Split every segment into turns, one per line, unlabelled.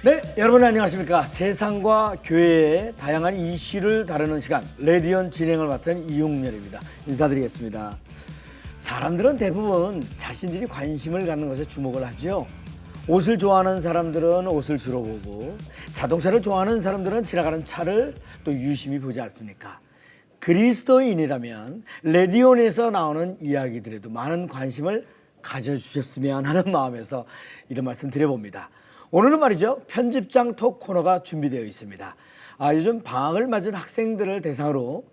네, 여러분 안녕하십니까. 세상과 교회의 다양한 이슈를 다루는 시간 레디언 진행을 맡은 이용렬입니다. 인사드리겠습니다. 사람들은 대부분 자신들이 관심을 갖는 것에 주목을 하죠. 옷을 좋아하는 사람들은 옷을 주로 보고, 자동차를 좋아하는 사람들은 지나가는 차를 또 유심히 보지 않습니까? 그리스도인이라면 레디온에서 나오는 이야기들에도 많은 관심을 가져주셨으면 하는 마음에서 이런 말씀 드려봅니다. 오늘은 말이죠, 편집장 톡 코너가 준비되어 있습니다. 요즘 방학을 맞은 학생들을 대상으로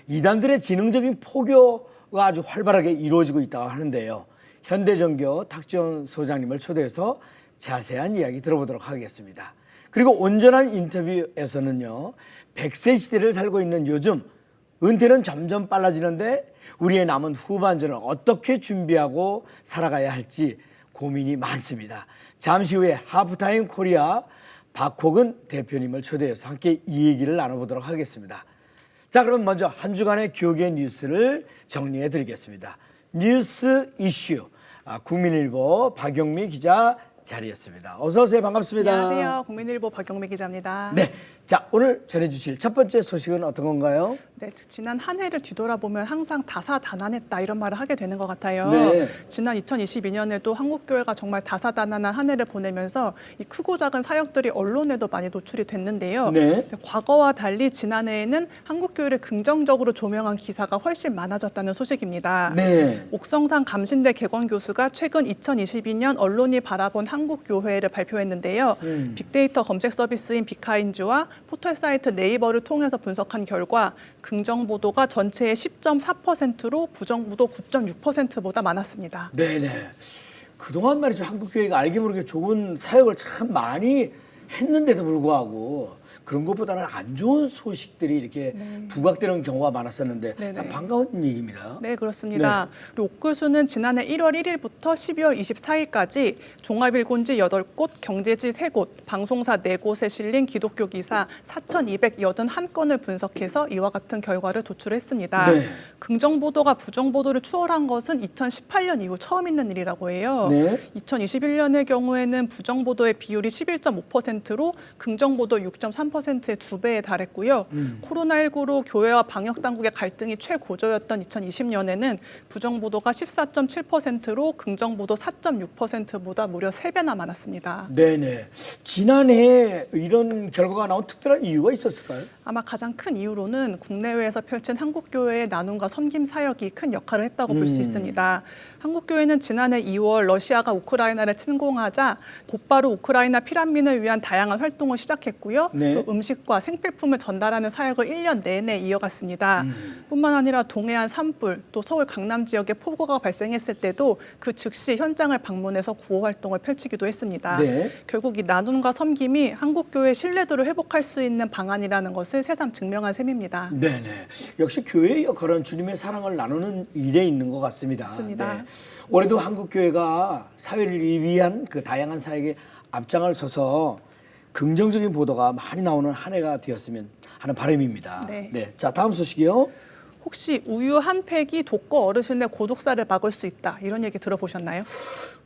이단들의 지능적인 포교가 아주 활발하게 이루어지고 있다고 하는데요. 현대전교 탁지원 소장님을 초대해서 자세한 이야기 들어보도록 하겠습니다. 그리고 온전한 인터뷰에서는요, 100세 시대를 살고 있는 요즘 은퇴는 점점 빨라지는데 우리의 남은 후반전을 어떻게 준비하고 살아가야 할지 고민이 많습니다. 잠시 후에 하프타임 코리아 박호근 대표님을 초대해서 함께 이 얘기를 나눠보도록 하겠습니다. 자, 그럼 먼저 한 주간의 교계 뉴스를 정리해 드리겠습니다. 뉴스 이슈, 국민일보 박영미 기자 자리했습니다. 어서 오세요. 반갑습니다.
안녕하세요. 국민일보 박영미 기자입니다.
네, 자, 오늘 전해주실 첫 번째 소식은 어떤 건가요?
네, 지난 한 해를 뒤돌아보면 항상 다사다난했다 이런 말을 하게 되는 것 같아요.
네.
지난 2022년에도 한국교회가 정말 다사다난한 한 해를 보내면서 이 크고 작은 사역들이 언론에도 많이 노출이 됐는데요.
네.
과거와 달리 지난해에는 한국교회를 긍정적으로 조명한 기사가 훨씬 많아졌다는 소식입니다.
네.
옥성상 감신대 개건교수가 최근 2022년 언론이 바라본 한국교회를 발표했는데요. 빅데이터 검색 서비스인 빅하인즈와 포털 사이트 네이버를 통해서 분석한 결과 긍정 보도가 전체의 10.4%로 부정 보도 9.6%보다 많았습니다.
네네. 그동안 말이죠, 한국교회가 알게 모르게 좋은 사역을 참 많이 했는데도 불구하고 그런 것보다는 안 좋은 소식들이 이렇게 부각되는 경우가 많았었는데 참 반가운 얘기입니다.
네, 그렇습니다. 그리고 옥 교수는 지난해 1월 1일부터 12월 24일까지 종합일곤지 8곳, 경제지 3곳, 방송사 4곳에 실린 기독교 기사 4,281건을 분석해서 이와 같은 결과를 도출했습니다.
네.
긍정 보도가 부정 보도를 추월한 것은 2018년 이후 처음 있는 일이라고 해요.
네.
2021년의 경우에는 부정 보도의 비율이 11.5%로 긍정 보도 6.3%의 2배에 달했고요. 코로나19로 교회와 방역 당국의 갈등이 최고조였던 2020년에는 부정 보도가 14.7%로 긍정 보도 4.6%보다 무려 3배나 많았습니다.
네네. 지난해 이런 결과가 나온 특별한 이유가 있었을까요?
아마 가장 큰 이유로는 국내외에서 펼친 한국교회의 나눔과 섬김 사역이 큰 역할을 했다고 볼 수 있습니다. 한국교회는 지난해 2월 러시아가 우크라이나를 침공하자 곧바로 우크라이나 피난민을 위한 다양한 활동을 시작했고요.
네.
또 음식과 생필품을 전달하는 사역을 1년 내내 이어갔습니다. 뿐만 아니라 동해안 산불, 또 서울 강남 지역에 폭우가 발생했을 때도 그 즉시 현장을 방문해서 구호 활동을 펼치기도 했습니다.
네.
결국 이 나눔과 섬김이 한국교회의 신뢰도를 회복할 수 있는 방안이라는 것을 새삼 증명한 셈입니다.
네네. 역시 교회의 역할은 주님의 사랑을 나누는 일에 있는 것 같습니다.
맞습니다.
네. 올해도 한국교회가 사회를 위한 그 다양한 사역에 앞장을 서서 긍정적인 보도가 많이 나오는 한 해가 되었으면 하는 바람입니다.
네.
자, 다음 소식이요.
혹시 우유 한 팩이 독거 어르신의 고독사를 막을 수 있다 이런 얘기 들어보셨나요?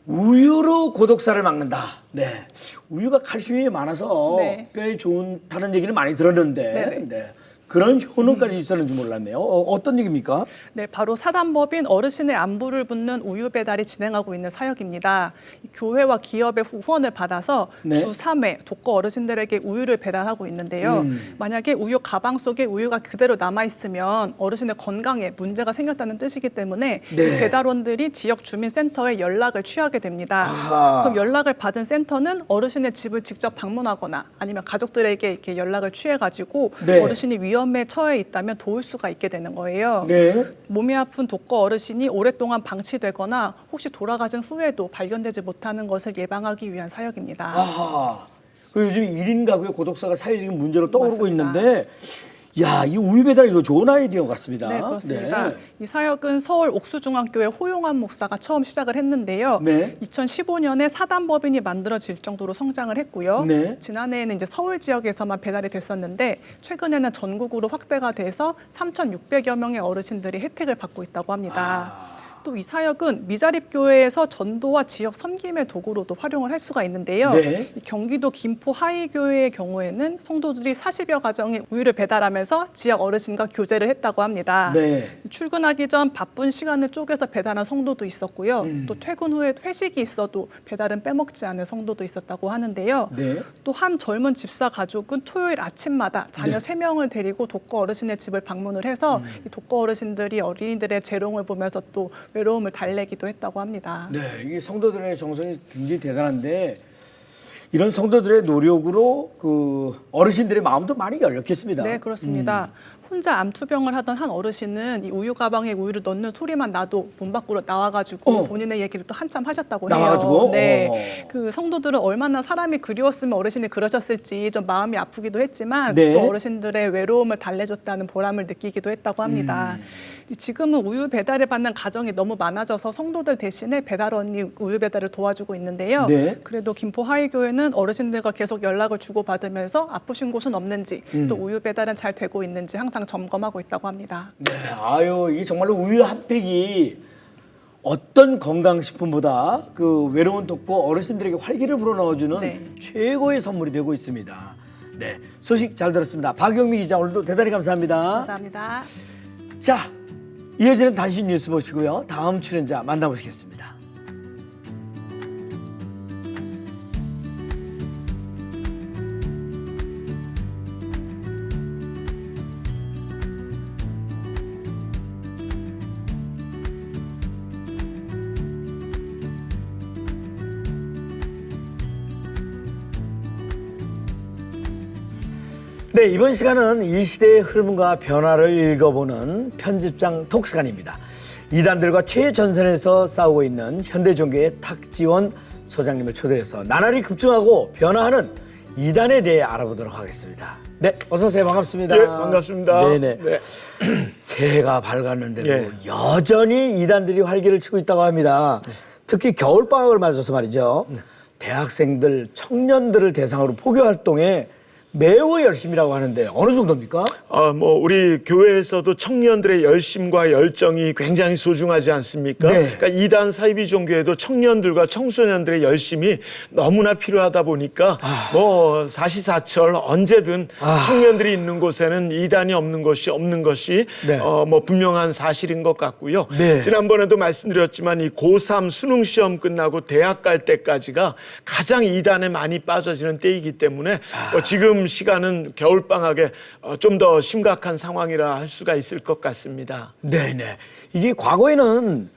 우유로 고독사를 막는다. 네. 우유가 칼슘이 많아서
네.
뼈에 좋다는 얘기를 많이 들었는데
네네.
네. 그런 효능까지 있었는지 몰랐네요. 어떤 얘기입니까?
네, 바로 사단법인 어르신의 안부를 묻는 우유 배달이 진행하고 있는 사역입니다. 교회와 기업의 후원을 받아서
네.
주 3회 독거 어르신들에게 우유를 배달하고 있는데요. 만약에 우유 가방 속에 우유가 그대로 남아있으면 어르신의 건강에 문제가 생겼다는 뜻이기 때문에
네.
이 배달원들이 지역 주민센터에 연락을 취하게 됩니다.
아하.
그럼 연락을 받은 센터는 어르신의 집을 직접 방문하거나 아니면 가족들에게 이렇게 연락을 취해가지고
네.
어르신이 위험에 처해 있다면 도울 수가 있게 되는 거예요.
네.
몸이 아픈 독거 어르신이 오랫동안 방치되거나 혹시 돌아가신 후에도 발견되지 못하는 것을 예방하기 위한 사역입니다.
아하. 그 요즘 1인 가구의 고독사가 사회적인 문제로 떠오르고
맞습니다.
있는데 야, 이 우유 배달 이거 좋은 아이디어 같습니다.
네, 그렇습니다.
네.
이 사역은 서울 옥수중앙교회 호용환 목사가 처음 시작을 했는데요.
네.
2015년에 사단법인이 만들어질 정도로 성장을 했고요.
네.
지난해에는 이제 서울 지역에서만 배달이 됐었는데 최근에는 전국으로 확대가 돼서 3,600여 명의 어르신들이 혜택을 받고 있다고 합니다. 또 이 사역은 미자립 교회에서 전도와 지역 섬김의 도구로도 활용을 할 수가 있는데요.
네.
이 경기도 김포 하이교회의 경우에는 성도들이 40여 가정에 우유를 배달하면서 지역 어르신과 교제를 했다고 합니다.
네.
출근하기 전 바쁜 시간을 쪼개서 배달한 성도도 있었고요. 또 퇴근 후에 회식이 있어도 배달은 빼먹지 않은 성도도 있었다고 하는데요.
네.
또 한 젊은 집사 가족은 토요일 아침마다 자녀 3명을 데리고 독거 어르신의 집을 방문을 해서 이 독거 어르신들이 어린이들의 재롱을 보면서 또 외로움을 달래기도 했다고 합니다.
네, 이게 성도들의 정성이 굉장히 대단한데 이런 성도들의 노력으로 그 어르신들의 마음도 많이 열렸겠습니다.
네, 그렇습니다. 혼자 암투병을 하던 한 어르신은 이 우유 가방에 우유를 넣는 소리만 나도 문 밖으로 나와가지고 본인의 얘기를 또 한참 하셨다고 해요.
나와가지고?
네, 그 성도들은 얼마나 사람이 그리웠으면 어르신이 그러셨을지 좀 마음이 아프기도 했지만
네.
또 어르신들의 외로움을 달래줬다는 보람을 느끼기도 했다고 합니다. 지금은 우유 배달을 받는 가정이 너무 많아져서 성도들 대신에 배달원이 우유 배달을 도와주고 있는데요.
네.
그래도 김포 하이교회는 어르신들과 계속 연락을 주고받으면서 아프신 곳은 없는지 또 우유 배달은 잘 되고 있는지 항상 점검하고 있다고 합니다.
네, 아유 이게 정말로 우유 한 팩이 어떤 건강식품보다 그 외로운 독거 어르신들에게 활기를 불어넣어주는
네.
최고의 선물이 되고 있습니다. 네, 소식 잘 들었습니다. 박영미 기자 오늘도 대단히 감사합니다.
감사합니다.
자, 이어지는 단신 뉴스 보시고요. 다음 출연자 만나보시겠습니다. 네, 이번 시간은 이 시대의 흐름과 변화를 읽어보는 편집장 톡 시간입니다. 이단들과 최전선에서 싸우고 있는 현대종교의 탁지원 소장님을 초대해서 나날이 급증하고 변화하는 이단에 대해 알아보도록 하겠습니다. 네, 어서 오세요. 반갑습니다.
예, 반갑습니다.
네네.
네.
새해가 밝았는데도
예.
여전히 이단들이 활기를 치고 있다고 합니다. 특히 겨울방학을 맞아서 말이죠. 대학생들, 청년들을 대상으로 포교 활동에 매우 열심이라고 하는데 어느 정도입니까?
우리 교회에서도 청년들의 열심과 열정이 굉장히 소중하지 않습니까?
네.
그러니까 이단 사이비 종교에도 청년들과 청소년들의 열심이 너무나 필요하다 보니까 사시사철 언제든 청년들이 있는 곳에는 이단이 없는 것이
네.
분명한 사실인 것 같고요.
네.
지난번에도 말씀드렸지만 이 고3 수능 시험 끝나고 대학 갈 때까지가 가장 이단에 많이 빠져지는 때이기 때문에 지금 시간은 겨울방학에 좀 더 심각한 상황이라 할 수가 있을 것 같습니다.
네네. 이게 과거에는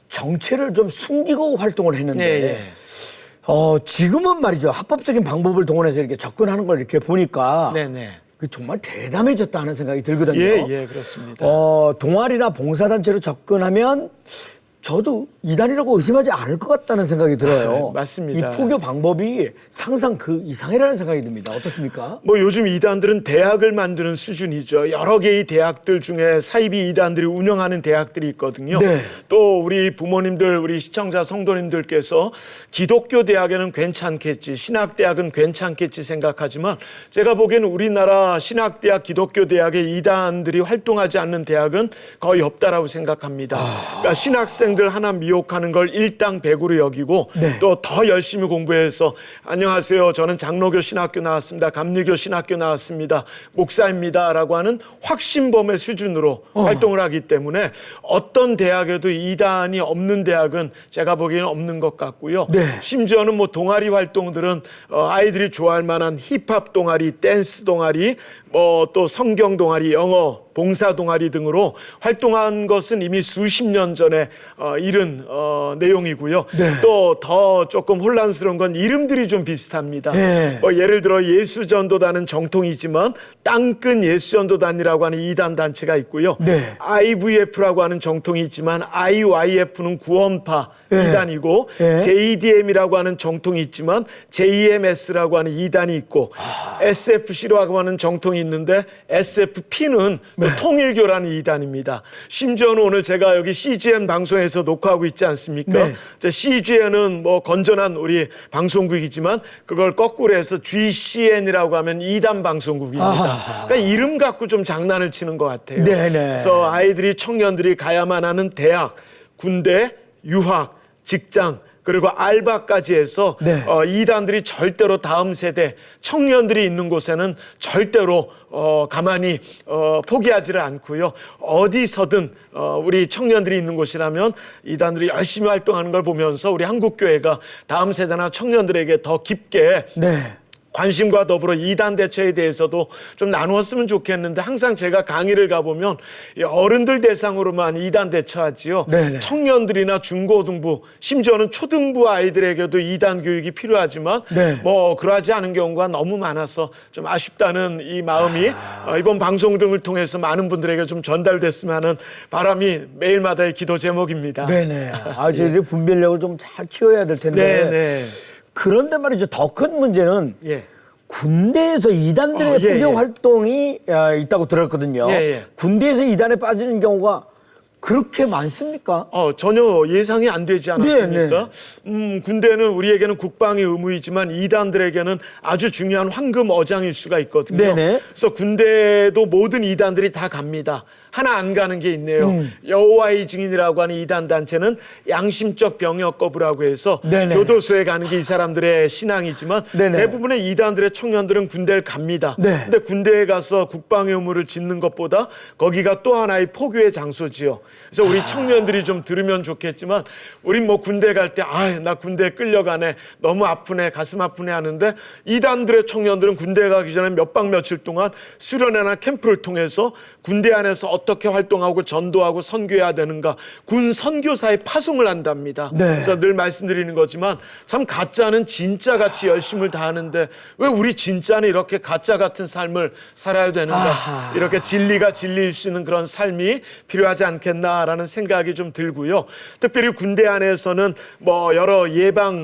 정체를 좀 숨기고 활동을 했는데
네.
지금은 말이죠. 합법적인 방법을 동원해서 이렇게 접근하는 걸 이렇게 보니까
네네.
그 정말 대담해졌다 하는 생각이 들거든요.
예, 그렇습니다.
동아리나 봉사단체로 접근하면 저도 이단이라고 의심하지 않을 것 같다는 생각이 들어요.
맞습니다.
이 포교 방법이 상상 그 이상이라는 생각이 듭니다. 어떻습니까?
요즘 이단들은 대학을 만드는 수준이죠. 여러 개의 대학들 중에 사이비 이단들이 운영하는 대학들이 있거든요.
네.
또 우리 부모님들, 우리 시청자 성도님들께서 기독교 대학에는 괜찮겠지, 신학대학은 괜찮겠지 생각하지만 제가 보기에는 우리나라 신학대학, 기독교 대학에 이단들이 활동하지 않는 대학은 거의 없다라고 생각합니다. 그러니까 신학생 하나 미혹하는 걸 일당백으로 여기고
네.
또 더 열심히 공부해서 안녕하세요. 저는 장로교 신학교 나왔습니다. 감리교 신학교 나왔습니다. 목사입니다라고 하는 확신범의 수준으로 활동을 하기 때문에 어떤 대학에도 이단이 없는 대학은 제가 보기에는 없는 것 같고요.
네.
심지어는 동아리 활동들은 아이들이 좋아할 만한 힙합 동아리, 댄스 동아리, 또 성경 동아리, 영어 봉사 동아리 등으로 활동한 것은 이미 수십 년 전에 이른 내용이고요.
네.
또 더 조금 혼란스러운 건 이름들이 좀 비슷합니다.
네.
예를 들어 예수전도단은 정통이지만 땅끝 예수전도단이라고 하는 이단 단체가 있고요.
네.
IVF라고 하는 정통이 있지만 IYF는 구원파
네.
이단이고
네.
JDM이라고 하는 정통이 있지만 JMS라고 하는 이단이 있고 SFC라고 하는 정통이 있는데 SFP는 또 통일교라는 이단입니다. 심지어는 오늘 제가 여기 CGN 방송에서 녹화하고 있지 않습니까?
네.
CGN은 건전한 우리 방송국이지만 그걸 거꾸로 해서 GCN이라고 하면 이단 방송국입니다. 그러니까 이름 갖고 좀 장난을 치는 것 같아요.
네네.
그래서 아이들이 청년들이 가야만 하는 대학, 군대, 유학, 직장 그리고 알바까지 해서
네.
이단들이 절대로 다음 세대 청년들이 있는 곳에는 절대로 가만히 포기하지를 않고요. 어디서든 우리 청년들이 있는 곳이라면 이단들이 열심히 활동하는 걸 보면서 우리 한국교회가 다음 세대나 청년들에게 더 깊게
네.
관심과 더불어 이단 대처에 대해서도 좀 나누었으면 좋겠는데 항상 제가 강의를 가보면 어른들 대상으로만 이단 대처하지요.
네네.
청년들이나 중고등부 심지어는 초등부 아이들에게도 이단 교육이 필요하지만
네.
뭐 그러하지 않은 경우가 너무 많아서 좀 아쉽다는 이 마음이 이번 방송 등을 통해서 많은 분들에게 좀 전달됐으면 하는 바람이 매일마다의 기도 제목입니다.
네네. 저희들이 분별력을 좀 잘 키워야 될 텐데.
네네.
그런데 말이죠. 더 큰 문제는
예.
군대에서 이단들의
예,
포교
예.
활동이 있다고 들었거든요.
예, 예.
군대에서 이단에 빠지는 경우가 그렇게 많습니까?
전혀 예상이 안 되지 않았습니까? 군대는 우리에게는 국방의 의무이지만 이단들에게는 아주 중요한 황금 어장일 수가 있거든요.
네네.
그래서 군대도 모든 이단들이 다 갑니다. 하나 안 가는 게 있네요. 여호와의 증인이라고 하는 이단 단체는 양심적 병역 거부라고 해서
네네.
교도소에 가는 게 이 사람들의 신앙이지만
네네.
대부분의 이단들의 청년들은 군대를 갑니다.
네.
근데 군대에 가서 국방의 의무를 짓는 것보다 거기가 또 하나의 포교의 장소지요. 그래서 우리 청년들이 좀 들으면 좋겠지만 우린 뭐 군대 갈 때 나 군대에 끌려가네 너무 아프네 가슴 아프네 하는데 이단들의 청년들은 군대 가기 전에 몇 박 며칠 동안 수련회나 캠프를 통해서 군대 안에서 어떻게 활동하고 전도하고 선교해야 되는가 군 선교사의 파송을 한답니다.
네.
그래서 늘 말씀드리는 거지만 참 가짜는 진짜같이 열심을 다하는데 왜 우리 진짜는 이렇게 가짜 같은 삶을 살아야 되는가 이렇게 진리가 진리일 수 있는 그런 삶이 필요하지 않겠나라는 생각이 좀 들고요. 특별히 군대 안에서는 뭐 여러 예방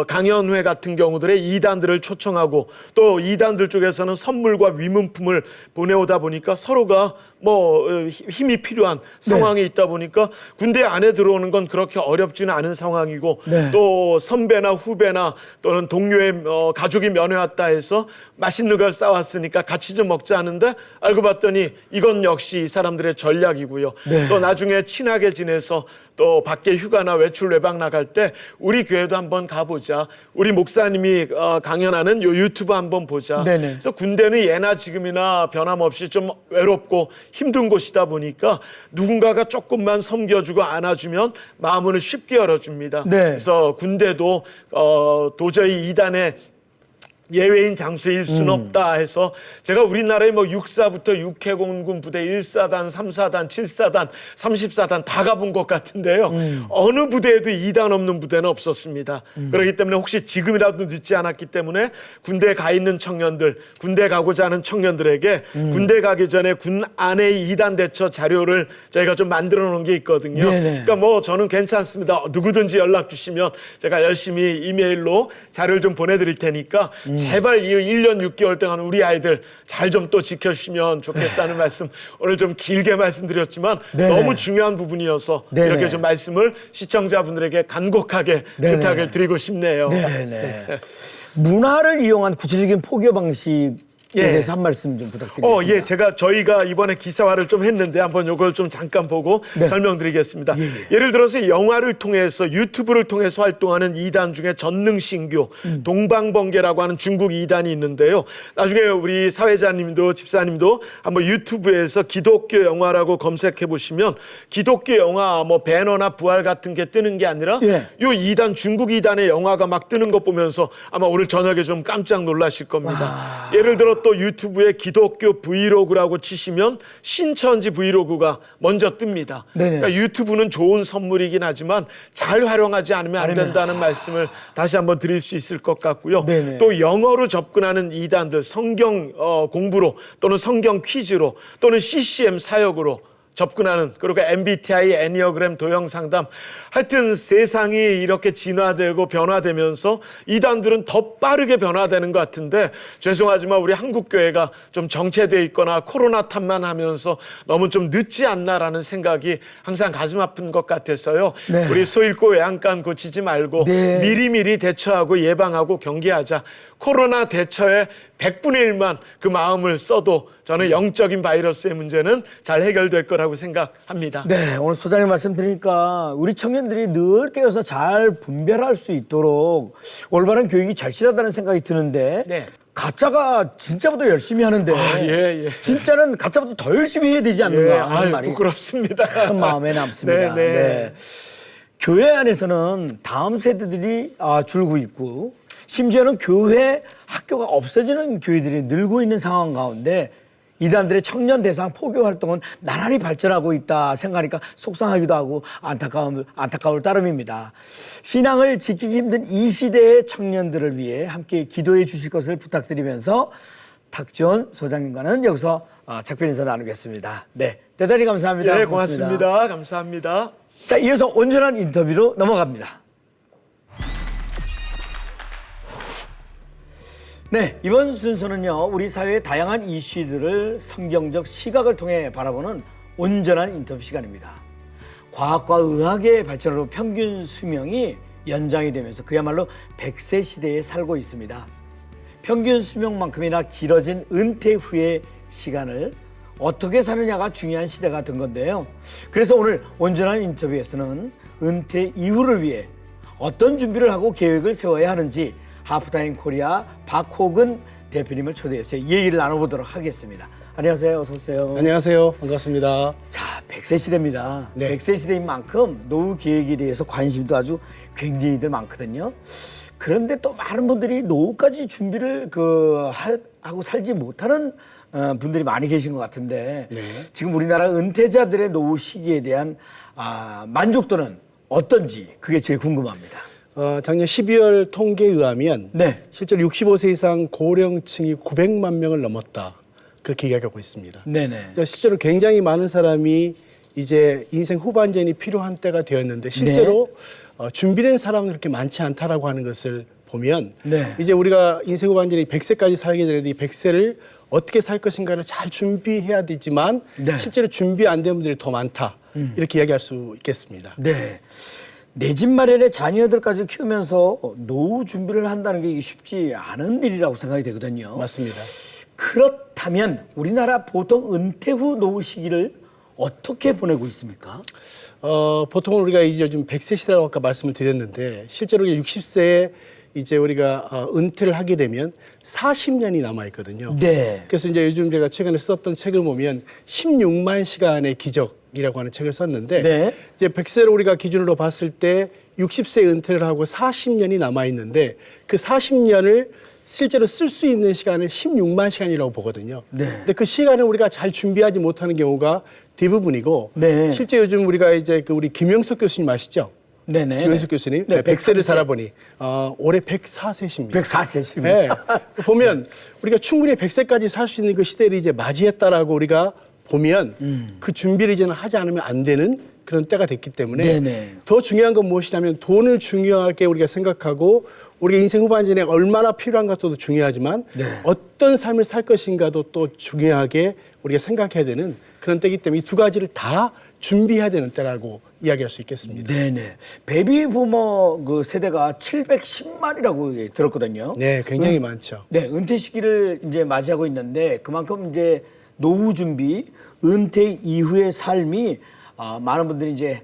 강연회 같은 경우들의 이단들을 초청하고 또 이단들 쪽에서는 선물과 위문품을 보내오다 보니까 서로가 뭐 힘이 필요한 상황에 있다 보니까 군대 안에 들어오는 건 그렇게 어렵지는 않은 상황이고
네.
또 선배나 후배나 또는 동료의 가족이 면회 왔다 해서 맛있는 걸 싸왔으니까 같이 좀 먹자 하는데 알고 봤더니 이건 역시 이 사람들의 전략이고요.
네.
또 나중에 친하게 지내서 또 밖에 휴가나 외출 외박 나갈 때 우리 교회도 한번 가보자. 우리 목사님이 강연하는 요 유튜브 한번 보자.
네네.
그래서 군대는 예나 지금이나 변함없이 좀 외롭고 힘든 곳이다 보니까 누군가가 조금만 섬겨주고 안아주면 마음을 쉽게 열어줍니다.
네.
그래서 군대도 도저히 이단의 예외인 장소일 수는 없다 해서 제가 우리나라에 뭐 육사부터 육해공군 부대 1사단, 3사단, 7사단, 30사단 다 가본 것 같은데요. 어느 부대에도 2단 없는 부대는 없었습니다. 그렇기 때문에 혹시 지금이라도 늦지 않았기 때문에 군대에 가 있는 청년들, 군대 가고자 하는 청년들에게 군대 가기 전에 군 안의 2단 대처 자료를 저희가 좀 만들어 놓은 게 있거든요.
네네.
그러니까 뭐 저는 괜찮습니다. 누구든지 연락 주시면 제가 열심히 이메일로 자료를 좀 보내드릴 테니까 제발 이 1년 6개월 동안 우리 아이들 잘 좀 또 지켜주시면 좋겠다는 말씀 오늘 좀 길게 말씀드렸지만
네네.
너무 중요한 부분이어서
네네.
이렇게 좀 말씀을 시청자분들에게 간곡하게
네네.
부탁을 드리고 싶네요.
네네. 문화를 이용한 구체적인 포교 방식에 대해서 한 말씀 좀 부탁드리겠습니다.
저희가 이번에 기사화를 좀 했는데 한번 이걸 좀 잠깐 보고
네.
설명드리겠습니다. 예를 들어서 영화를 통해서 유튜브를 통해서 활동하는 이단 중에 전능신교, 동방번개라고 하는 중국 이단이 있는데요. 나중에 우리 사회자님도 집사님도 한번 유튜브에서 기독교 영화라고 검색해 보시면 기독교 영화 뭐 배너나 부활 같은 게 뜨는 게 아니라
예.
요 이단 중국 이단의 영화가 막 뜨는 거 보면서 아마 오늘 저녁에 좀 깜짝 놀라실 겁니다. 예를 들어 또 유튜브에 기독교 브이로그라고 치시면 신천지 브이로그가 먼저 뜹니다.
네네.
그러니까 유튜브는 좋은 선물이긴 하지만 잘 활용하지 않으면 안 된다는 말씀을 다시 한번 드릴 수 있을 것 같고요.
네네.
또 영어로 접근하는 이단들 성경 공부로 또는 성경 퀴즈로 또는 CCM 사역으로 접근하는 그리고 MBTI, 애니어그램, 도형상담 하여튼 세상이 이렇게 진화되고 변화되면서 이단들은 더 빠르게 변화되는 것 같은데 죄송하지만 우리 한국교회가 좀 정체되어 있거나 코로나 탓만 하면서 너무 좀 늦지 않나라는 생각이 항상 가슴 아픈 것 같아서요.
네.
우리 소 잃고 외양간 고치지 말고
네.
미리미리 대처하고 예방하고 경계하자. 코로나 대처에 100분의 1만 그 마음을 써도 저는 영적인 바이러스의 문제는 잘 해결될 거라고 생각합니다.
네, 오늘 소장님 말씀 드리니까 우리 청년들이 늘 깨어서 잘 분별할 수 있도록 올바른 교육이 절실하다는 생각이 드는데
네.
가짜가 진짜보다 열심히 하는데
예.
진짜는 가짜보다 더 열심히 해야 되지
예,
않는가 하는 말이
부끄럽습니다.
큰 마음에 남습니다.
네.
교회 안에서는 다음 세대들이 줄고 있고 심지어는 교회 학교가 없어지는 교회들이 늘고 있는 상황 가운데 이단들의 청년 대상 포교 활동은 나날이 발전하고 있다 생각하니까 속상하기도 하고 안타까울 따름입니다. 신앙을 지키기 힘든 이 시대의 청년들을 위해 함께 기도해 주실 것을 부탁드리면서 탁지원 소장님과는 여기서 작별 인사 나누겠습니다. 네, 대단히 감사합니다.
네, 고맙습니다. 감사합니다.
자, 이어서 온전한 인터뷰로 넘어갑니다. 네, 이번 순서는요, 우리 사회의 다양한 이슈들을 성경적 시각을 통해 바라보는 온전한 인터뷰 시간입니다. 과학과 의학의 발전으로 평균 수명이 연장이 되면서 그야말로 100세 시대에 살고 있습니다. 평균 수명만큼이나 길어진 은퇴 후의 시간을 어떻게 사느냐가 중요한 시대가 된 건데요. 그래서 오늘 온전한 인터뷰에서는 은퇴 이후를 위해 어떤 준비를 하고 계획을 세워야 하는지 하프타임 코리아 박호근 대표님을 초대해서 얘기를 나눠보도록 하겠습니다. 안녕하세요. 어서 오세요.
안녕하세요. 반갑습니다.
자, 100세 시대입니다.
네.
100세 시대인 만큼 노후 계획에 대해서 관심도 아주 굉장히들 많거든요. 그런데 또 많은 분들이 노후까지 준비를 하고 살지 못하는 분들이 많이 계신 것 같은데
네.
지금 우리나라 은퇴자들의 노후 시기에 대한 만족도는 어떤지 그게 제일 궁금합니다.
작년 12월 통계에 의하면
네.
실제로 65세 이상 고령층이 900만 명을 넘었다. 그렇게 이야기하고 있습니다.
네네.
그러니까 실제로 굉장히 많은 사람이 이제 인생 후반전이 필요한 때가 되었는데 실제로 준비된 사람은 그렇게 많지 않다라고 하는 것을 보면
네.
이제 우리가 인생 후반전이 100세까지 살게 되는데 이 100세를 어떻게 살 것인가를 잘 준비해야 되지만
네.
실제로 준비 안 된 분들이 더 많다. 이렇게 이야기할 수 있겠습니다.
네. 내 집 마련에 자녀들까지 키우면서 노후 준비를 한다는 게 쉽지 않은 일이라고 생각이 되거든요.
맞습니다.
그렇다면 우리나라 보통 은퇴 후 노후 시기를 어떻게 보내고 있습니까?
보통은 우리가 이제 요즘 100세 시대라고 아까 말씀을 드렸는데 실제로 60세에 이제 우리가 은퇴를 하게 되면 40년이 남아 있거든요.
네.
그래서 이제 요즘 제가 최근에 썼던 책을 보면 16만 시간의 기적이라고 하는 책을 썼는데
네.
이제 100세를 우리가 기준으로 봤을 때 60세 은퇴를 하고 40년이 남아 있는데 그 40년을 실제로 쓸 수 있는 시간을 16만 시간이라고 보거든요.
네.
근데 그 시간을 우리가 잘 준비하지 못하는 경우가 대부분이고
네.
실제 요즘 우리가 이제 우리 김영석 교수님 아시죠?
네네.
김영석 교수님
네,
100세를
103세.
살아보니 올해 104세십니다.
104세십니다.
네. 보면 우리가 충분히 100세까지 살 수 있는 그 시대를 이제 맞이했다라고 우리가 보면 그 준비를 이제는 하지 않으면 안 되는 그런 때가 됐기 때문에
네네.
더 중요한 건 무엇이냐면 돈을 중요하게 우리가 생각하고 우리가 인생 후반전에 얼마나 필요한 것도 중요하지만
네.
어떤 삶을 살 것인가도 또 중요하게 우리가 생각해야 되는 그런 때이기 때문에 이 두 가지를 다 준비해야 되는 때라고 이야기할 수 있겠습니다.
네네. 베이비 부머 그 세대가 710만이라고 들었거든요.
네, 굉장히 많죠.
네, 은퇴 시기를 이제 맞이하고 있는데 그만큼 이제 노후 준비, 은퇴 이후의 삶이 많은 분들이 이제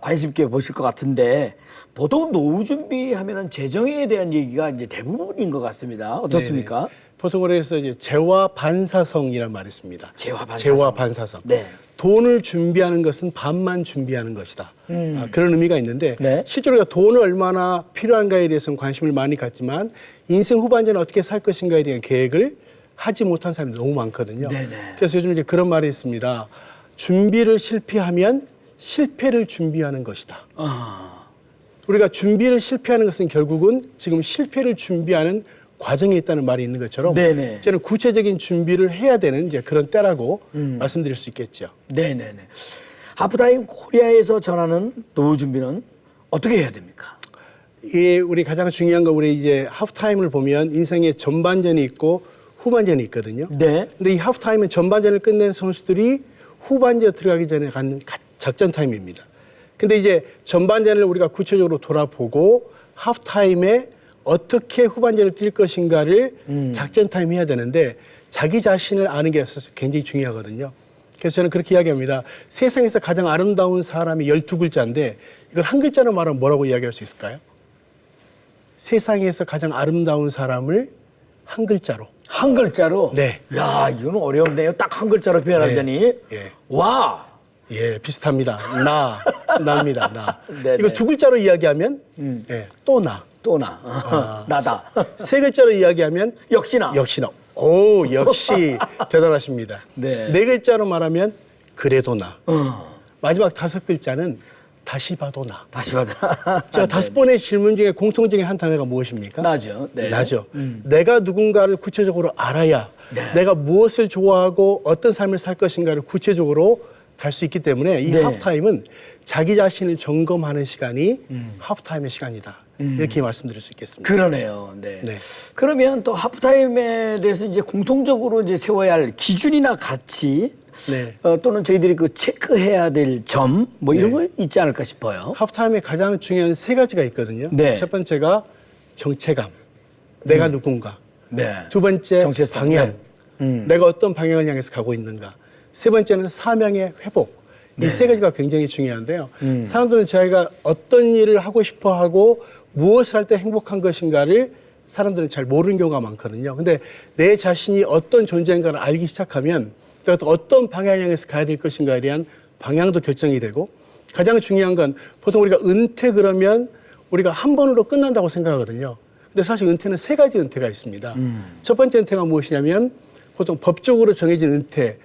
관심 있게 보실 것 같은데 보통 노후 준비하면은 재정에 대한 얘기가 이제 대부분인 것 같습니다. 어떻습니까?
네네. 보통 그래서 이제 재화 반사성이란 말이 있습니다.
재화 반사성.
재화 반사성.
네.
돈을 준비하는 것은 반만 준비하는 것이다. 그런 의미가 있는데
네.
실제로 우리가 돈을 얼마나 필요한가에 대해서는 관심을 많이 갖지만 인생 후반전에 어떻게 살 것인가에 대한 계획을 하지 못한 사람이 너무 많거든요.
네네.
그래서 요즘 이제 그런 말이 있습니다. 준비를 실패하면 실패를 준비하는 것이다. 우리가 준비를 실패하는 것은 결국은 지금 실패를 준비하는 과정에 있다는 말이 있는 것처럼
네네.
저는 구체적인 준비를 해야 되는 이제 그런 때라고 말씀드릴 수 있겠죠.
네네네. 하프타임 코리아에서 전하는 노후 준비는 어떻게 해야 됩니까?
이 우리 가장 중요한 건 우리 이제 하프타임을 보면 인생의 전반전이 있고 후반전이 있거든요.
네.
근데 이 하프타임은 전반전을 끝낸 선수들이 후반전에 들어가기 전에 갖는 작전 타임입니다. 근데 이제 전반전을 우리가 구체적으로 돌아보고 하프타임에 어떻게 후반전을 뛸 것인가를 작전 타임 해야 되는데 자기 자신을 아는 게 있어서 굉장히 중요하거든요. 그래서 저는 그렇게 이야기합니다. 세상에서 가장 아름다운 사람이 12글자인데 이걸 한 글자로 말하면 뭐라고 이야기할 수 있을까요? 세상에서 가장 아름다운 사람을 한 글자로.
한 글자로?
네.
야, 이거는 어려운데요. 딱 한 글자로 표현하자니.
네. 예.
와.
예, 비슷합니다. 나입니다. 나.
네네.
이거 두 글자로 이야기하면 예, 또 나.
또 나. 나다.
세 글자로 이야기하면
역시나.
역시나. 오, 역시 대단하십니다.
네.
네 글자로 말하면 그래도 나. 마지막 다섯 글자는 다시 봐도 나.
다시 받아.
제가 5번의 질문 중에 공통적인 한 단어가 무엇입니까?
나죠. 네.
나죠. 내가 누군가를 구체적으로 알아야
네.
내가 무엇을 좋아하고 어떤 삶을 살 것인가를 구체적으로 갈 수 있기 때문에 이
네.
하프타임은 자기 자신을 점검하는 시간이 하프타임의 시간이다. 이렇게 말씀드릴 수 있겠습니다.
그러네요. 네.
네.
그러면 또 하프타임에 대해서 이제 공통적으로 이제 세워야 할 기준이나 가치
네.
또는 저희들이 그 체크해야 될 점 뭐 이런 거 있지 않을까 싶어요.
하프타임에 가장 중요한 세 가지가 있거든요.
네.
첫 번째가 정체감. 내가 누군가.
네.
두 번째
정체성.
방향.
네.
내가 어떤 방향을 향해서 가고 있는가. 세 번째는 사명의 회복. 이 세 가지가 굉장히 중요한데요. 사람들은 자기가 어떤 일을 하고 싶어 하고 무엇을 할 때 행복한 것인가를 사람들은 잘 모르는 경우가 많거든요. 근데 내 자신이 어떤 존재인가를 알기 시작하면 그러니까 어떤 방향을 향해서 가야 될 것인가에 대한 방향도 결정이 되고 가장 중요한 건 보통 우리가 은퇴 그러면 우리가 한 번으로 끝난다고 생각하거든요. 근데 사실 은퇴는 세 가지 은퇴가 있습니다. 첫 번째 은퇴가 무엇이냐면 보통 법적으로 정해진 은퇴,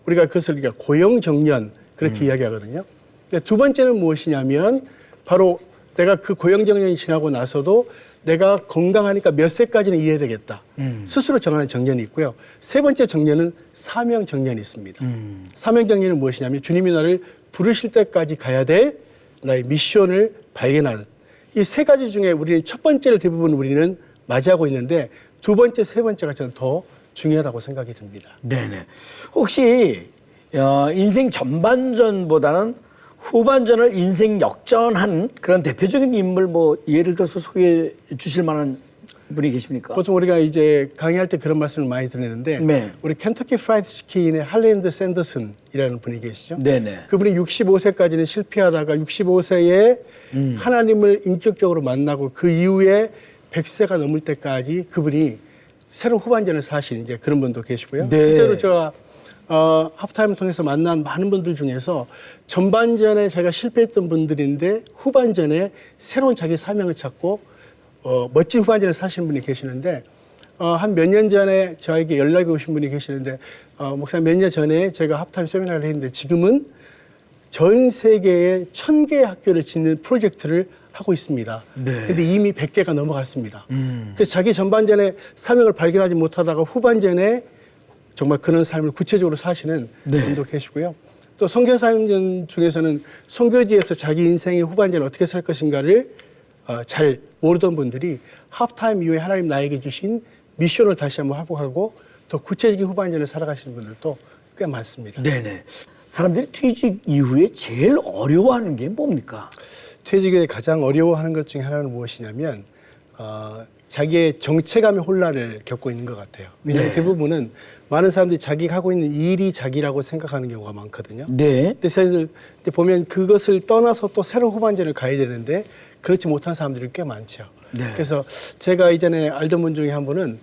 우리가 그것을 우리가 고용정년 그렇게 이야기하거든요. 근데 두 번째는 무엇이냐면 바로 내가 그 고용정년이 지나고 나서도 내가 건강하니까 몇 세까지는 일해야 되겠다. 스스로 정하는 정년이 있고요. 세 번째 정년은 사명 정년이 있습니다. 사명 정년은 무엇이냐면 주님이 나를 부르실 때까지 가야 될 나의 미션을 발견하는 이 세 가지 중에 우리는 첫 번째를 대부분 우리는 맞이하고 있는데 두 번째, 세 번째가 저는 더 중요하다고 생각이 듭니다.
네네. 혹시 인생 전반전보다는 후반전을 인생 역전한 그런 대표적인 인물 뭐 예를 들어서 소개해 주실 만한 분이 계십니까?
보통 우리가 이제 강의할 때 그런 말씀을 많이 드리는데
네.
우리 켄터키 프라이드 치킨의 할랜드 샌더슨이라는 분이 계시죠.
네네.
그분이 65세까지는 실패하다가 65세에 하나님을 인격적으로 만나고 그 이후에 100세가 넘을 때까지 그분이 새로운 후반전을 사신 이제 그런 분도 계시고요.
네.
실제로 제가 하프타임을 통해서 만난 많은 분들 중에서 전반전에 제가 실패했던 분들인데 후반전에 새로운 자기 사명을 찾고 멋진 후반전을 사시는 분이 계시는데 한 몇 년 전에 저에게 연락이 오신 분이 계시는데 목사님 몇 년 전에 제가 하프타임 세미나를 했는데 지금은 전 세계에 1000개의 학교를 짓는 프로젝트를 하고 있습니다.
네.
근데 이미 100개가 넘어갔습니다. 그래서 자기 전반전에 사명을 발견하지 못하다가 후반전에 정말 그런 삶을 구체적으로 사시는
네.
분도 계시고요. 또 선교사님 중에서는 선교지에서 자기 인생의 후반전을 어떻게 살 것인가를 잘 모르던 분들이 하프타임 이후에 하나님 나에게 주신 미션을 다시 한번 회복하고 더 구체적인 후반전을 살아가시는 분들도 꽤 많습니다.
네네. 사람들이 퇴직 이후에 제일 어려워하는 게 뭡니까?
퇴직에 가장 어려워하는 것 중에 하나는 무엇이냐면 자기의 정체감의 혼란을 겪고 있는 것 같아요. 왜냐하면
네.
대부분은 많은 사람들이 자기가 하고 있는 일이 자기라고 생각하는 경우가 많거든요.
네.
근데 사실 보면 그것을 떠나서 또 새로운 후반전을 가야 되는데 그렇지 못한 사람들이 꽤 많죠.
네.
그래서 제가 이전에 알던 분 중에 한 분은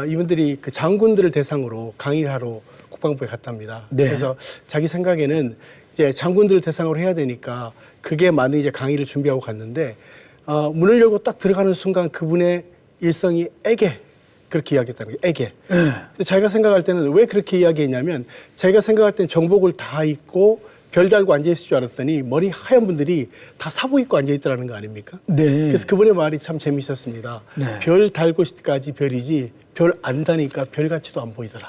이분들이 그 장군들을 대상으로 강의를 하러 국방부에 갔답니다.
네.
그래서 자기 생각에는 이제 장군들을 대상으로 해야 되니까 그게 맞는 이제 강의를 준비하고 갔는데 문을 열고 딱 들어가는 순간 그분의 일성이 애게 그렇게 이야기했다는 거예요. 애게. 근데 자기가 생각할 때는 왜 그렇게 이야기했냐면 자기가 생각할 때는 정복을 다 입고 별 달고 앉아있을 줄 알았더니 머리 하얀 분들이 다 사복 입고 앉아있더라는 거 아닙니까?
네.
그래서 그분의 말이 참 재미있었습니다.
네.
별 달고 있을까지 별이지 별 안 다니까 별같이도 안 보이더라.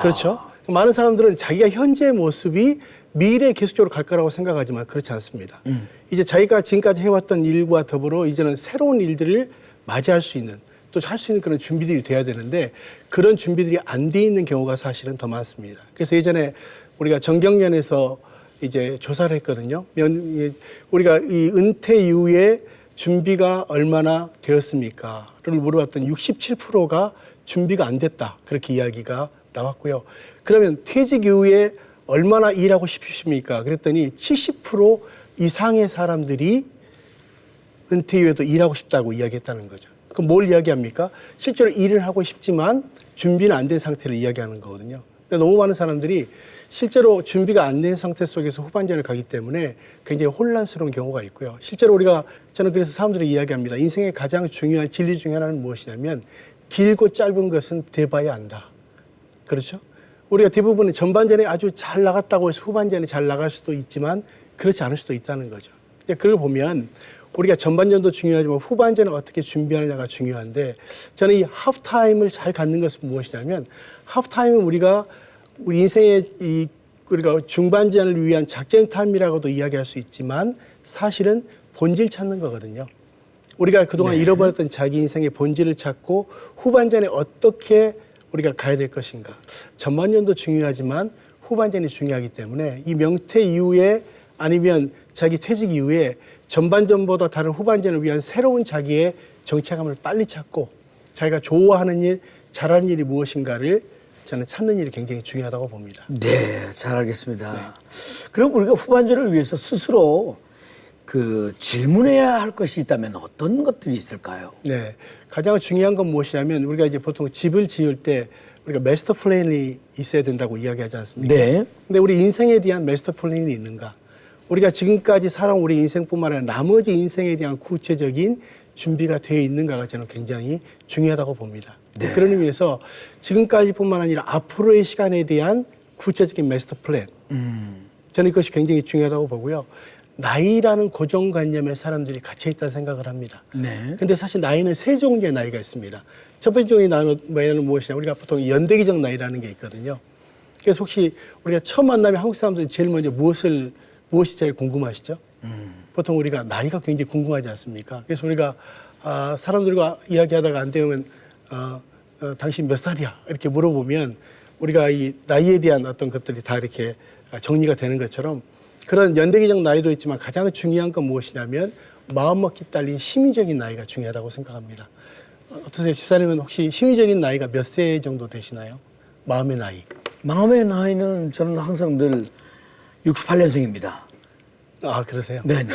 그렇죠? 많은 사람들은 자기가 현재의 모습이 미래에 계속적으로 갈 거라고 생각하지만 그렇지 않습니다. 이제 자기가 지금까지 해왔던 일과 더불어 이제는 새로운 일들을 맞이할 수 있는 또 할 수 있는 그런 준비들이 돼야 되는데 그런 준비들이 안 돼 있는 경우가 사실은 더 많습니다. 그래서 예전에 우리가 정경련에서 이제 조사를 했거든요. 우리가 이 은퇴 이후에 준비가 얼마나 되었습니까?를 물어봤더니 67%가 준비가 안 됐다. 그렇게 이야기가 나왔고요. 그러면 퇴직 이후에 얼마나 일하고 싶으십니까? 그랬더니 70% 이상의 사람들이 은퇴 이후에도 일하고 싶다고 이야기했다는 거죠. 그럼 뭘 이야기합니까? 실제로 일을 하고 싶지만 준비는 안 된 상태를 이야기하는 거거든요. 근데 너무 많은 사람들이 실제로 준비가 안 된 상태 속에서 후반전을 가기 때문에 굉장히 혼란스러운 경우가 있고요. 실제로 저는 그래서 사람들이 이야기합니다. 인생의 가장 중요한 진리 중에 하나는 무엇이냐면 길고 짧은 것은 돼봐야 안다. 그렇죠? 우리가 대부분은 전반전에 아주 잘 나갔다고 해서 후반전에 잘 나갈 수도 있지만 그렇지 않을 수도 있다는 거죠. 그걸 보면 우리가 전반전도 중요하지만 후반전에 어떻게 준비하느냐가 중요한데 저는 이 하프타임을 잘 갖는 것은 무엇이냐면 하프타임은 우리가 우리 인생의 우리가 중반전을 위한 작전 타임이라고도 이야기할 수 있지만 사실은 본질 찾는 거거든요. 우리가 그동안 잃어버렸던 자기 인생의 본질을 찾고 후반전에 어떻게 우리가 가야 될 것인가. 전반전도 중요하지만 후반전이 중요하기 때문에 이 명퇴 이후에 아니면 자기 퇴직 이후에 전반전보다 다른 후반전을 위한 새로운 자기의 정체감을 빨리 찾고 자기가 좋아하는 일, 잘하는 일이 무엇인가를 저는 찾는 일이 굉장히 중요하다고 봅니다.
네, 잘 알겠습니다. 그럼 우리가 후반전을 위해서 스스로 질문해야 할 것이 있다면 어떤 것들이 있을까요?
네, 가장 중요한 건 무엇이냐면 우리가 이제 보통 집을 지을 때 우리가 마스터 플랜이 있어야 된다고 이야기하지 않습니까?
네.
근데 우리 인생에 대한 마스터 플랜이 있는가? 우리가 지금까지 살아온 우리 인생뿐만 아니라 나머지 인생에 대한 구체적인 준비가 되어 있는가가 저는 굉장히 중요하다고 봅니다.
네.
그런 의미에서 지금까지뿐만 아니라 앞으로의 시간에 대한 구체적인 마스터 플랜. 저는 이것이 굉장히 중요하다고 보고요. 나이라는 고정관념에 사람들이 갇혀 있다는 생각을 합니다.
네.
근데 사실 나이는 세 종류의 나이가 있습니다. 첫 번째 종류의 나이는 무엇이냐? 우리가 보통 연대기적 나이라는 게 있거든요. 그래서 혹시 우리가 처음 만나면 한국 사람들은 제일 먼저 무엇이 제일 궁금하시죠? 보통 우리가 나이가 굉장히 궁금하지 않습니까? 그래서 우리가 사람들과 이야기하다가 안 되면 당신 몇 살이야? 이렇게 물어보면 우리가 이 나이에 대한 어떤 것들이 다 이렇게 정리가 되는 것처럼 그런 연대기적 나이도 있지만 가장 중요한 건 무엇이냐면 마음먹기 딸린 심리적인 나이가 중요하다고 생각합니다. 어떠세요? 집사님은 혹시 심리적인 나이가 몇 세 정도 되시나요? 마음의 나이.
마음의 나이는 저는 항상 늘 68년생입니다.
아, 그러세요?
네네.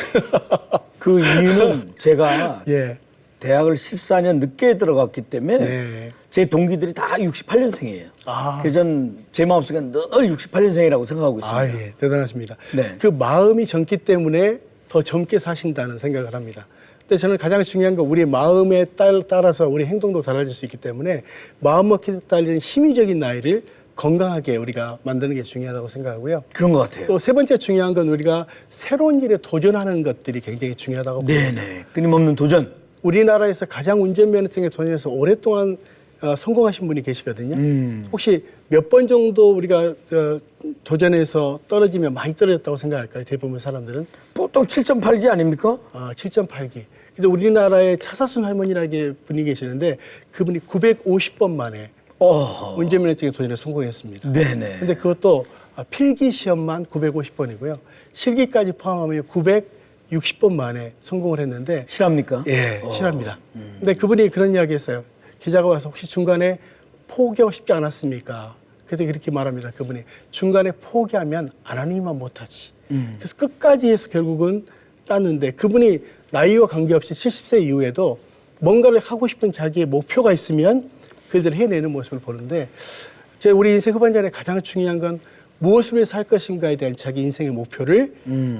그 이유는 제가
예.
대학을 14년 늦게 들어갔기 때문에
네.
제 동기들이 다 68년생이에요.
아.
그래서 전 제 마음속에 늘 68년생이라고 생각하고 있습니다.
아, 예. 대단하십니다.
네.
그 마음이 젊기 때문에 더 젊게 사신다는 생각을 합니다. 근데 저는 가장 중요한 건 우리 마음에 따라서 우리 행동도 달라질 수 있기 때문에 마음먹기 딸리는 심리적인 나이를 건강하게 우리가 만드는 게 중요하다고 생각하고요.
그런 것 같아요.
또 세 번째 중요한 건 우리가 새로운 일에 도전하는 것들이 굉장히 중요하다고 봅니다.
네네. 끊임없는 도전.
우리나라에서 가장 운전면허증에 도전해서 오랫동안 성공하신 분이 계시거든요. 혹시 몇 번 정도 우리가 도전해서 떨어지면 많이 떨어졌다고 생각할까요? 대부분 사람들은?
보통 7.8기 아닙니까?
7.8기. 근데 우리나라에 차사순 할머니라는 분이 계시는데 그분이 950번 만에 운전면허증에 도전에 성공했습니다.
네네.
근데 그것도 필기 시험만 950번이고요. 실기까지 포함하면 960번 만에 성공을 했는데.
실합니까?
예, 실합니다. 근데 그분이 그런 이야기 했어요. 기자가 와서 혹시 중간에 포기하고 싶지 않았습니까? 그때 그렇게 말합니다. 그분이 중간에 포기하면 안 하는 일만 못하지. 그래서 끝까지 해서 결국은 땄는데 그분이 나이와 관계없이 70세 이후에도 뭔가를 하고 싶은 자기의 목표가 있으면 그들을 해내는 모습을 보는데 우리 인생 후반전에 가장 중요한 건 무엇을 위해서 할 것인가에 대한 자기 인생의 목표를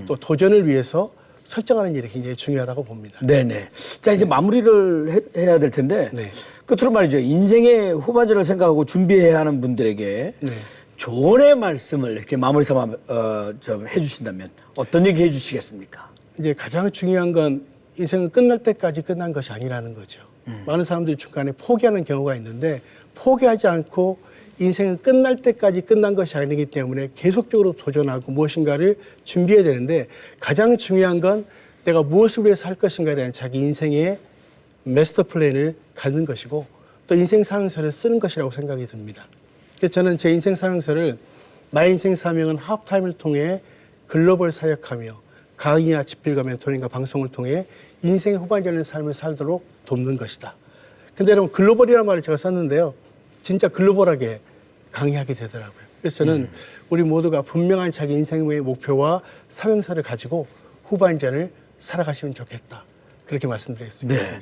또 도전을 위해서 설정하는 일이 굉장히 중요하다고 봅니다.
네네. 자, 이제 마무리를 해야 될 텐데
네.
끝으로 말이죠. 인생의 후반전을 생각하고 준비해야 하는 분들에게
네.
조언의 말씀을 이렇게 마무리 삼아 좀 해주신다면 어떤 얘기 해주시겠습니까?
이제 가장 중요한 건 인생은 끝날 때까지 끝난 것이 아니라는 거죠. 많은 사람들이 중간에 포기하는 경우가 있는데 포기하지 않고 인생은 끝날 때까지 끝난 것이 아니기 때문에 계속적으로 도전하고 무엇인가를 준비해야 되는데 가장 중요한 건 내가 무엇을 위해서 할 것인가에 대한 자기 인생의 마스터 플랜을 갖는 것이고 또 인생 사명서를 쓰는 것이라고 생각이 듭니다. 그래서 저는 제 인생 사명서를 나의 인생 사명은 하프타임을 통해 글로벌 사역하며 강의나 집필과 멘토링과 방송을 통해 인생의 후반전의 삶을 살도록 돕는 것이다. 근데 여러분 글로벌이라는 말을 제가 썼는데요. 진짜 글로벌하게 강의하게 되더라고요. 그래서 저는 우리 모두가 분명한 자기 인생의 목표와 사명사를 가지고 후반전을 살아가시면 좋겠다. 그렇게 말씀드리겠습니다.
네.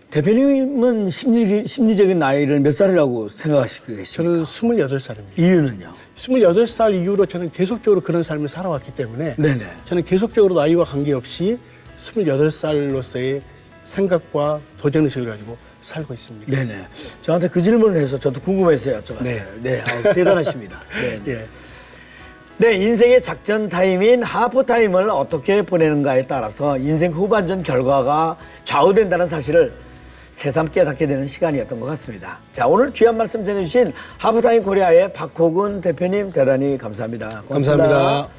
대표님은 심리적인 나이를 몇 살이라고 생각하시고 계십니까?
저는 28살입니다.
이유는요?
28살 이후로 저는 계속적으로 그런 삶을 살아왔기 때문에
네네.
저는 계속적으로 나이와 관계없이 28살로서의 생각과 도전의식을 가지고 살고 있습니다.
네네. 저한테 그 질문을 해서 저도 궁금해서 여쭤봤어요.
네.
네, 대단하십니다. 네.
예.
네, 인생의 작전 타임인 하프 타임을 어떻게 보내는가에 따라서 인생 후반전 결과가 좌우된다는 사실을 새삼 깨닫게 되는 시간이었던 것 같습니다. 자, 오늘 귀한 말씀 전해주신 하프타임 코리아의 박호근 대표님 대단히 감사합니다. 고맙습니다.
감사합니다.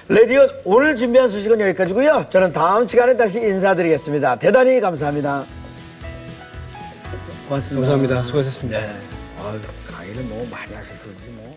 레디오 오늘 준비한 소식은 여기까지고요. 저는 다음 시간에 다시 인사드리겠습니다. 대단히 감사합니다. 고맙습니다.
감사합니다. 수고하셨습니다.
네. 강의를 너무 많이 하셔서 그런지 뭐.